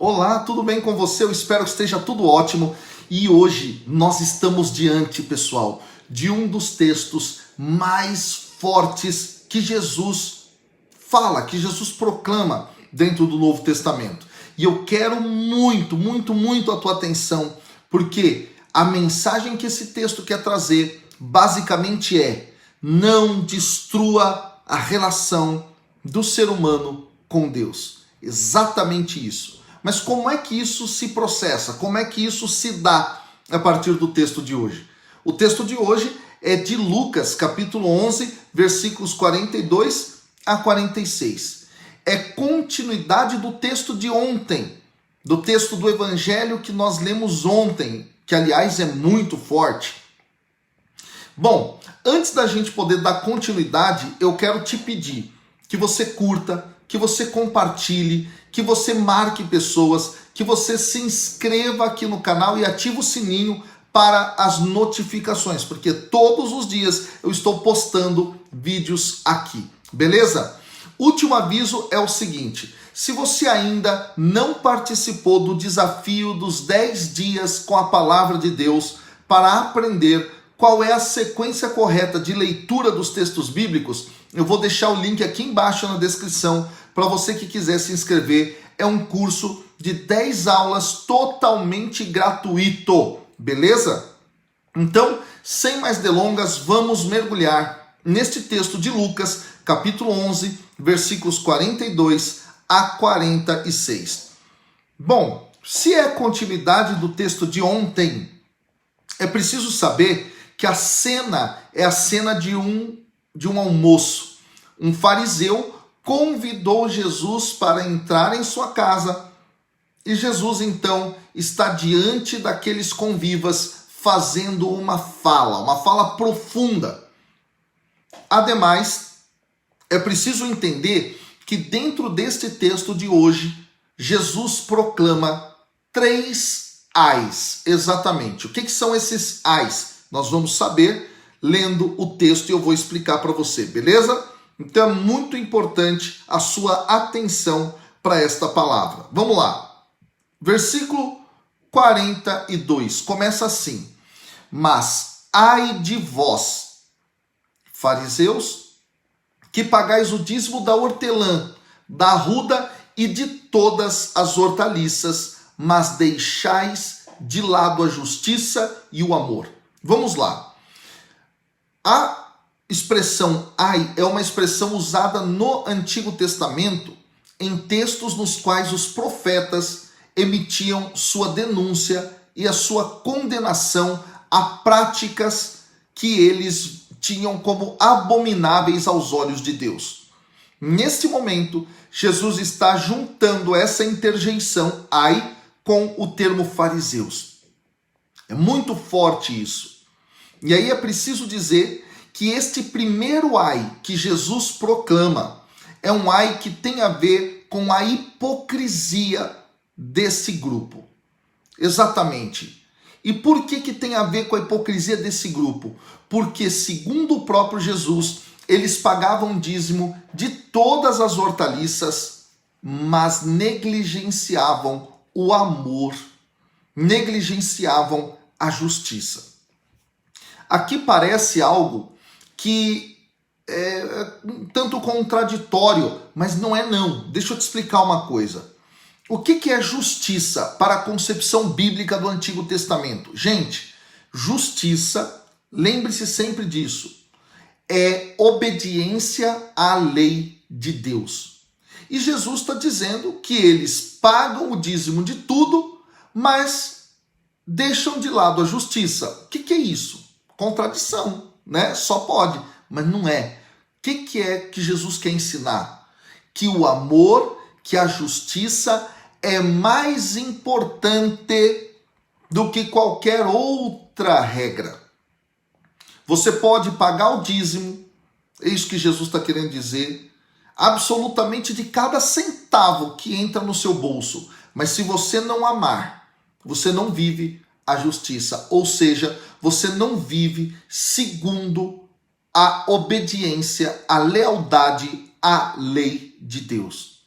Olá, tudo bem com você? Eu espero que esteja tudo ótimo. E hoje nós estamos diante, pessoal, de um dos textos mais fortes que Jesus fala, que Jesus proclama dentro do Novo Testamento. E eu quero muito a tua atenção, porque a mensagem que esse texto quer trazer basicamente é: não destrua a relação do ser humano com Deus. Exatamente isso. Mas como é que isso se processa? Como é que isso se dá a partir do texto de hoje? O texto de hoje é de Lucas, capítulo 11, versículos 42 a 46. É continuidade do texto de ontem, do texto do evangelho que nós lemos ontem, que aliás é muito forte. Bom, antes da gente poder dar continuidade, eu quero te pedir que você curta, que você compartilhe, que você marque pessoas, que você se inscreva aqui no canal e ative o sininho para as notificações, porque todos os dias eu estou postando vídeos aqui, beleza? Último aviso é o seguinte: se você ainda não participou do desafio dos 10 dias com a palavra de Deus para aprender qual é a sequência correta de leitura dos textos bíblicos, eu vou deixar o link aqui embaixo na descrição para você que quiser se inscrever. É um curso de 10 aulas totalmente gratuito, beleza? Então, sem mais delongas, vamos mergulhar neste texto de Lucas, capítulo 11, versículos 42 a 46. Bom, se é continuidade do texto de ontem, é preciso saber que a cena é a cena de um almoço. Um fariseu convidou Jesus para entrar em sua casa e Jesus então está diante daqueles convivas fazendo uma fala profunda. Ademais, é preciso entender que dentro deste texto de hoje, Jesus proclama 3 ais, exatamente. O que são esses ais? Nós vamos saber lendo o texto e eu vou explicar para você, beleza? Então é muito importante a sua atenção para esta palavra. Vamos lá. Versículo 42 começa assim: mas ai de vós, fariseus, que pagais o dízimo da hortelã, da arruda e de todas as hortaliças, mas deixais de lado a justiça e o amor. Vamos lá. A expressão ai é uma expressão usada no Antigo Testamento em textos nos quais os profetas emitiam sua denúncia e a sua condenação a práticas que eles tinham como abomináveis aos olhos de Deus. Neste momento, Jesus está juntando essa interjeição ai com o termo fariseus. É muito forte isso. E aí é preciso dizer que este primeiro ai que Jesus proclama é um ai que tem a ver com a hipocrisia desse grupo. Exatamente. E por que tem a ver com a hipocrisia desse grupo? Porque, segundo o próprio Jesus, eles pagavam dízimo de todas as hortaliças, mas negligenciavam o amor, negligenciavam a justiça. Aqui parece algo que é tanto contraditório, mas não é não. Deixa eu te explicar uma coisa. O que é justiça para a concepção bíblica do Antigo Testamento? Gente, justiça, lembre-se sempre disso, é obediência à lei de Deus. E Jesus está dizendo que eles pagam o dízimo de tudo, mas deixam de lado a justiça. O que é isso? Contradição, né? Só pode, mas não é. O que é que Jesus quer ensinar? Que o amor, que a justiça é mais importante do que qualquer outra regra. Você pode pagar o dízimo, é isso que Jesus está querendo dizer, absolutamente de cada centavo que entra no seu bolso. Mas se você não amar, você não vive a justiça, ou seja, você não vive segundo a obediência, a lealdade à lei de Deus.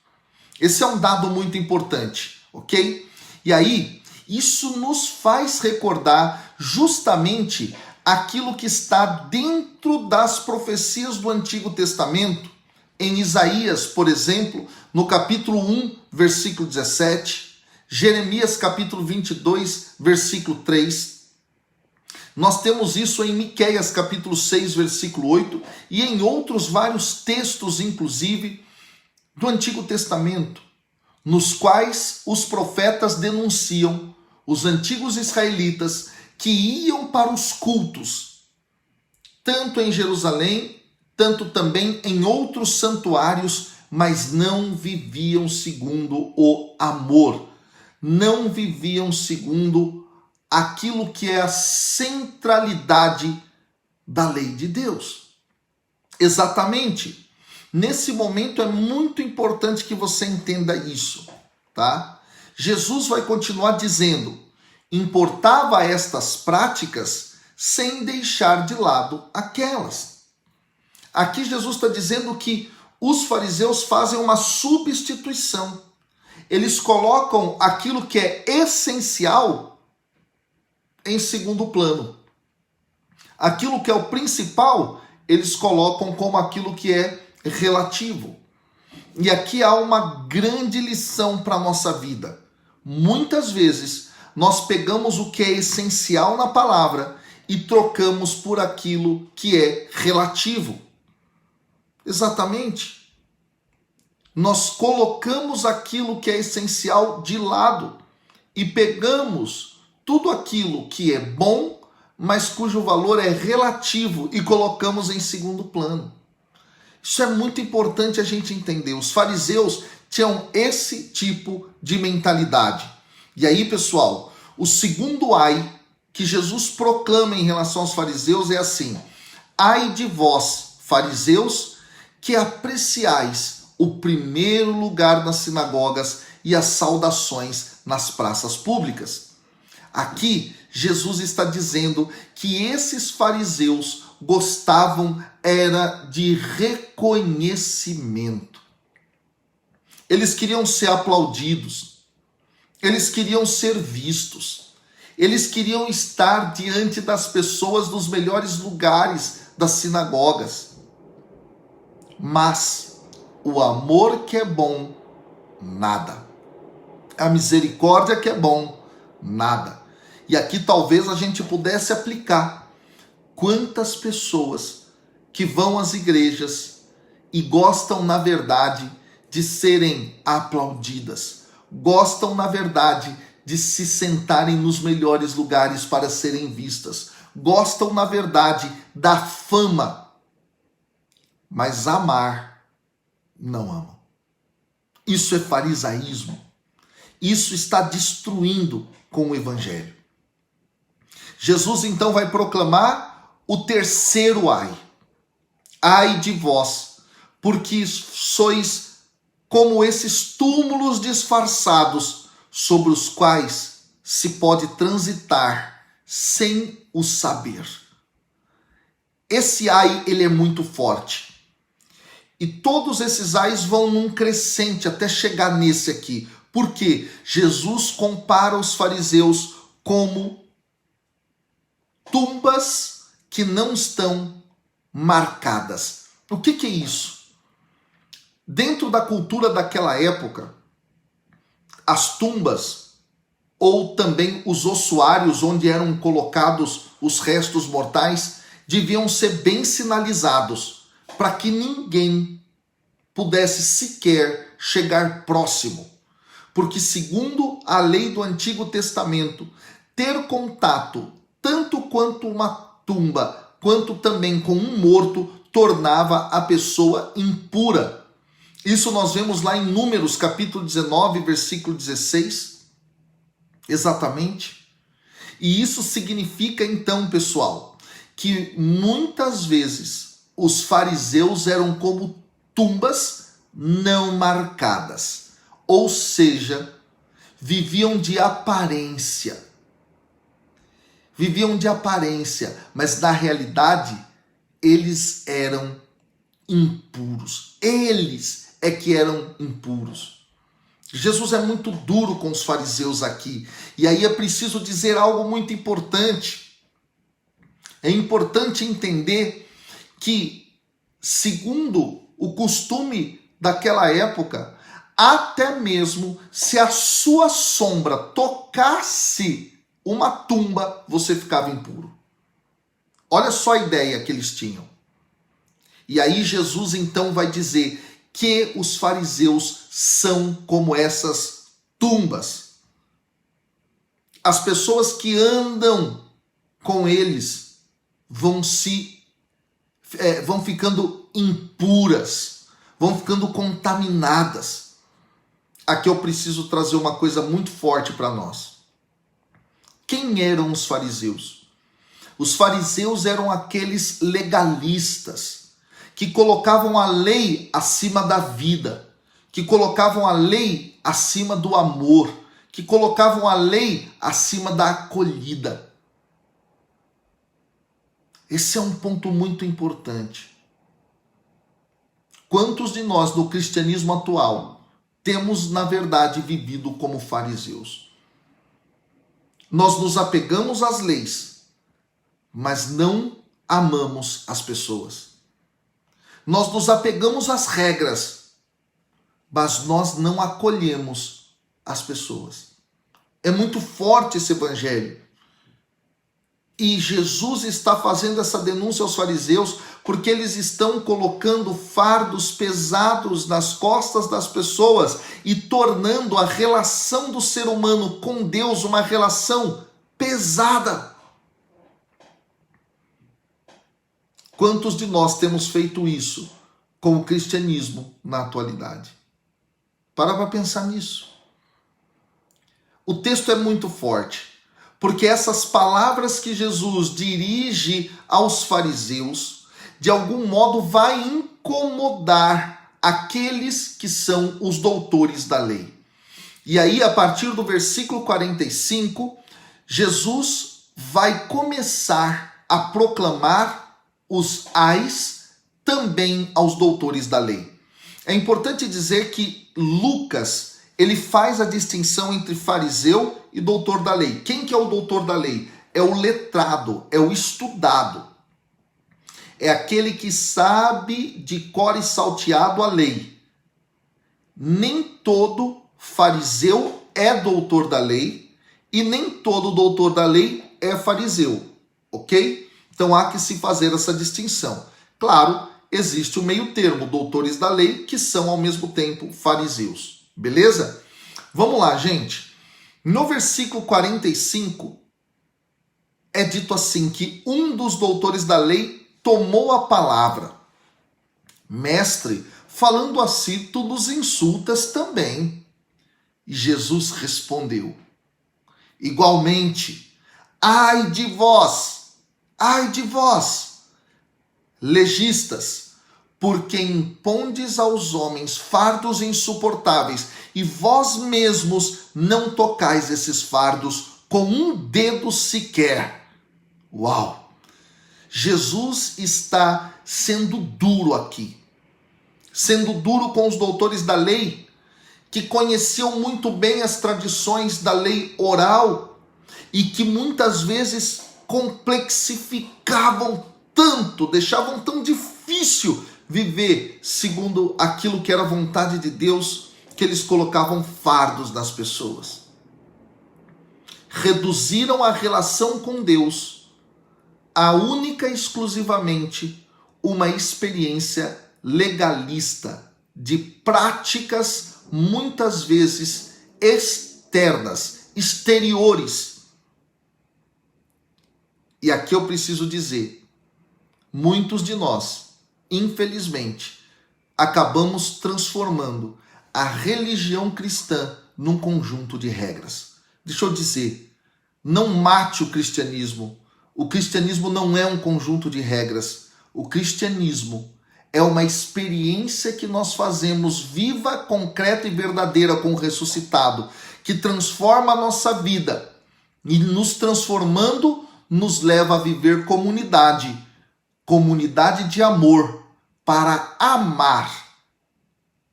Esse é um dado muito importante. ok? E aí, isso nos faz recordar justamente aquilo que está dentro das profecias do Antigo Testamento, em Isaías, por exemplo, no capítulo 1, versículo 17, Jeremias capítulo 22, versículo 3, nós temos isso em Miqueias capítulo 6, versículo 8, e em outros vários textos, inclusive, do Antigo Testamento, nos quais os profetas denunciam os antigos israelitas que iam para os cultos, tanto em Jerusalém, tanto também em outros santuários, mas não viviam segundo o amor, não viviam segundo aquilo que é a centralidade da lei de Deus. Exatamente. Nesse momento é muito importante que você entenda isso, tá? Jesus vai continuar dizendo: importava estas práticas sem deixar de lado aquelas. Aqui Jesus está dizendo que os fariseus fazem uma substituição. Eles colocam aquilo que é essencial em segundo plano. Aquilo que é o principal, eles colocam como aquilo que é relativo. E aqui há uma grande lição para a nossa vida. Muitas vezes nós pegamos o que é essencial na palavra e trocamos por aquilo que é relativo. Exatamente. Nós colocamos aquilo que é essencial de lado e pegamos tudo aquilo que é bom, mas cujo valor é relativo, e colocamos em segundo plano. Isso é muito importante a gente entender. Os fariseus tinham esse tipo de mentalidade. E aí, pessoal, o segundo ai que Jesus proclama em relação aos fariseus é assim: ai de vós, fariseus, que apreciais o primeiro lugar nas sinagogas e as saudações nas praças públicas. Aqui, Jesus está dizendo que esses fariseus gostavam era de reconhecimento. Eles queriam ser aplaudidos, eles queriam ser vistos, eles queriam estar diante das pessoas nos melhores lugares das sinagogas. Mas o amor que é bom, nada. A misericórdia que é bom, nada. E aqui talvez a gente pudesse aplicar. Quantas pessoas que vão às igrejas e gostam, na verdade, de serem aplaudidas, gostam, na verdade, de se sentarem nos melhores lugares para serem vistas, gostam, na verdade, da fama, mas amar não amam. Isso é farisaísmo. Isso está destruindo com o evangelho. Jesus então vai proclamar o terceiro ai. Ai de vós, porque sois como esses túmulos disfarçados sobre os quais se pode transitar sem o saber. Esse ai, ele é muito forte. E todos esses ais vão num crescente até chegar nesse aqui. Porque Jesus compara os fariseus como tumbas que não estão marcadas. O que é isso? Dentro da cultura daquela época, as tumbas, ou também os ossuários onde eram colocados os restos mortais, deviam ser bem sinalizados, para que ninguém pudesse sequer chegar próximo. Porque, segundo a lei do Antigo Testamento, ter contato tanto quanto uma tumba, quanto também com um morto, tornava a pessoa impura. Isso nós vemos lá em Números, capítulo 19, versículo 16. Exatamente. E isso significa, então, pessoal, que muitas vezes os fariseus eram como tumbas não marcadas. Ou seja, viviam de aparência. Viviam de aparência, mas na realidade eles eram impuros. Eles é que eram impuros. Jesus é muito duro com os fariseus aqui. E aí é preciso dizer algo muito importante. É importante entender que, segundo o costume daquela época, até mesmo se a sua sombra tocasse uma tumba, você ficava impuro. Olha só a ideia que eles tinham. E aí Jesus então vai dizer que os fariseus são como essas tumbas. As pessoas que andam com eles vão ficando impuras, vão ficando contaminadas. Aqui eu preciso trazer uma coisa muito forte para nós. Quem eram os fariseus? Os fariseus eram aqueles legalistas que colocavam a lei acima da vida, que colocavam a lei acima do amor, que colocavam a lei acima da acolhida. Esse é um ponto muito importante. Quantos de nós no cristianismo atual temos, na verdade, vivido como fariseus? Nós nos apegamos às leis, mas não amamos as pessoas. Nós nos apegamos às regras, mas nós não acolhemos as pessoas. É muito forte esse evangelho. E Jesus está fazendo essa denúncia aos fariseus porque eles estão colocando fardos pesados nas costas das pessoas e tornando a relação do ser humano com Deus uma relação pesada. Quantos de nós temos feito isso com o cristianismo na atualidade? Para pensar nisso. O texto é muito forte, porque essas palavras que Jesus dirige aos fariseus, de algum modo vai incomodar aqueles que são os doutores da lei. E aí, a partir do versículo 45, Jesus vai começar a proclamar os ais também aos doutores da lei. É importante dizer que Lucas, ele faz a distinção entre fariseu e doutor da lei. Quem que é o doutor da lei? É o letrado, é o estudado. É aquele que sabe de cor e salteado a lei. Nem todo fariseu é doutor da lei e nem todo doutor da lei é fariseu, ok? Então há que se fazer essa distinção. Claro, existe o meio termo, doutores da lei, que são ao mesmo tempo fariseus. Beleza? Vamos lá, gente. No versículo 45, é dito assim, que um dos doutores da lei tomou a palavra. Mestre, falando assim, tu nos insultas também. E Jesus respondeu, igualmente, ai de vós, legistas, porque impondes aos homens fardos insuportáveis, e vós mesmos não tocais esses fardos com um dedo sequer. Uau! Jesus está sendo duro aqui, sendo duro com os doutores da lei, que conheciam muito bem as tradições da lei oral e que muitas vezes complexificavam tanto, deixavam tão difícil viver segundo aquilo que era a vontade de Deus, que eles colocavam fardos nas pessoas. Reduziram a relação com Deus a única e exclusivamente uma experiência legalista de práticas muitas vezes externas, exteriores. E aqui eu preciso dizer, muitos de nós, infelizmente, acabamos transformando a religião cristã num conjunto de regras. Deixa eu dizer, não mate o cristianismo. O cristianismo não é um conjunto de regras. O cristianismo é uma experiência que nós fazemos viva, concreta e verdadeira com o ressuscitado, que transforma a nossa vida e nos transformando nos leva a viver comunidade de amor, para amar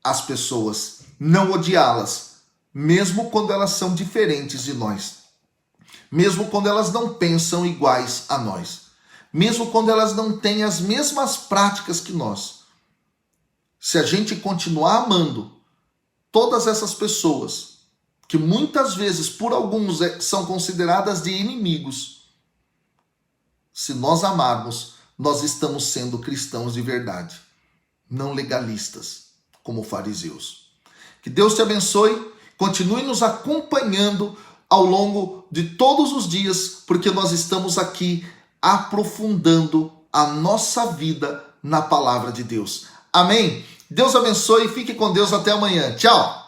as pessoas, não odiá-las, mesmo quando elas são diferentes de nós, mesmo quando elas não pensam iguais a nós, mesmo quando elas não têm as mesmas práticas que nós. Se a gente continuar amando todas essas pessoas, que muitas vezes por alguns são consideradas de inimigos, se nós amarmos, nós estamos sendo cristãos de verdade, não legalistas, como fariseus. Que Deus te abençoe, continue nos acompanhando ao longo de todos os dias, porque nós estamos aqui aprofundando a nossa vida na palavra de Deus. Amém? Deus abençoe, fique com Deus, até amanhã. Tchau!